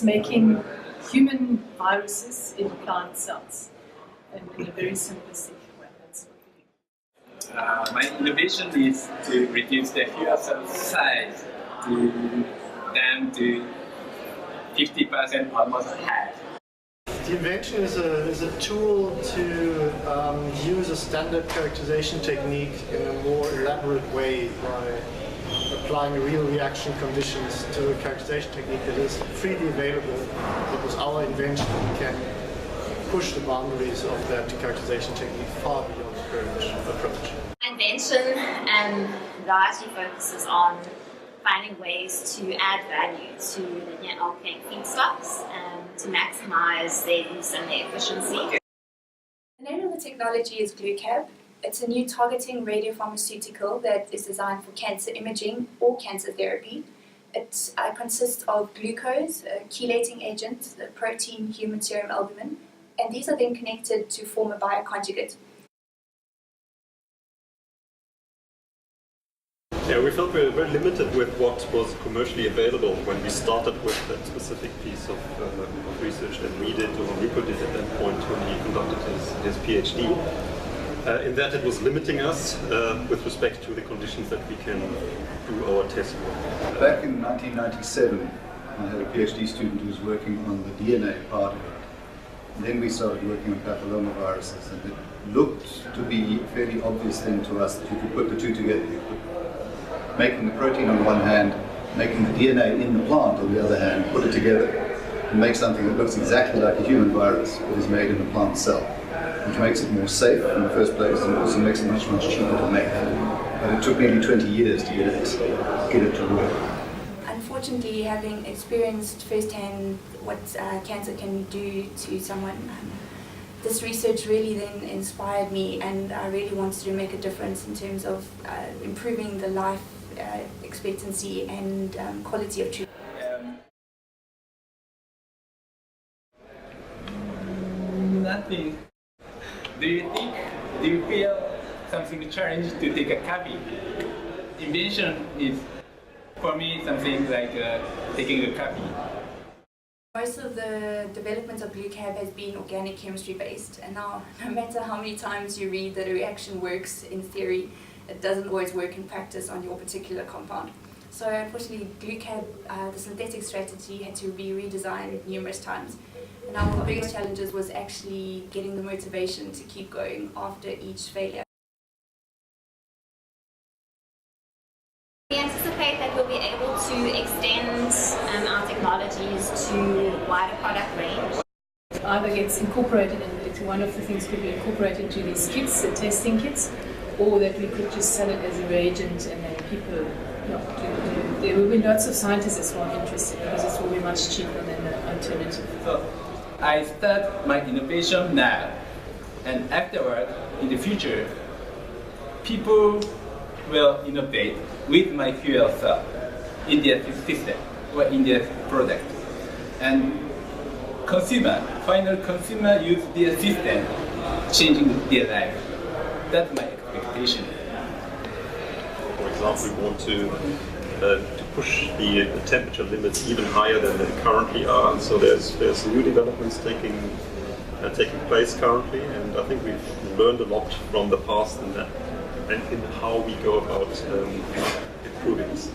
making human viruses in plant cells, and in a very simplistic way. That's what we do. My innovation is to reduce the fuel cell size down to 50%, almost half. The invention is a tool to use a standard characterization technique in a more elaborate way by applying real reaction conditions to a characterization technique that is freely available. Because our invention can push the boundaries of that characterization technique far beyond the current approach. Invention largely focuses on finding ways to add value to linear alkane feedstocks to maximize their use and their efficiency. The name of the technology is GluCab. It's a new targeting radiopharmaceutical that is designed for cancer imaging or cancer therapy. It consists of glucose, a chelating agent, the protein human serum albumin, and these are then connected to form a bioconjugate. Yeah, we felt we were very limited with what was commercially available when we started with that specific piece of research that we did, or Nico did at that point when he conducted his PhD. In that it was limiting us with respect to the conditions that we can do our test work. Back in 1997, I had a PhD student who was working on the DNA part of it. And then we started working on papillomaviruses, and it looked to be a fairly obvious thing to us that you could put the two together. You could, making the protein on the one hand, making the DNA in the plant on the other hand, put it together and make something that looks exactly like a human virus but is made in a plant cell, which makes it more safe in the first place and also makes it much cheaper to make. But it took nearly 20 years to get it to work. Unfortunately, having experienced firsthand what cancer can do to someone, this research really then inspired me, and I really wanted to make a difference in terms of improving the life expectancy and quality of treatment. Nothing. Do you feel something challenge to take a copy? Invention is, for me, something like taking a copy. Most of the development of GluCab has been organic chemistry based, and now no matter how many times you read that a reaction works in theory, it doesn't always work in practice on your particular compound. So unfortunately, GluCab, the synthetic strategy, had to be redesigned numerous times. And now one of the biggest challenges was actually getting the motivation to keep going after each failure. We anticipate that we'll be able to extend our technologies to a wider product range. Either gets incorporated into one of the things could be incorporated into these kits, the testing kits, or that we could just sell it as a reagent and then people, there will be lots of scientists who are interested because it will be much cheaper than the alternative. So I start my innovation now, and afterward, in the future, people will innovate with my fuel cell in their system or in their product. And final consumer use their system, changing their life. That's my expectation. For example, we want to push the temperature limits even higher than they currently are. And so there's new developments taking place currently, and I think we've learned a lot from the past in that, and in how we go about improving this.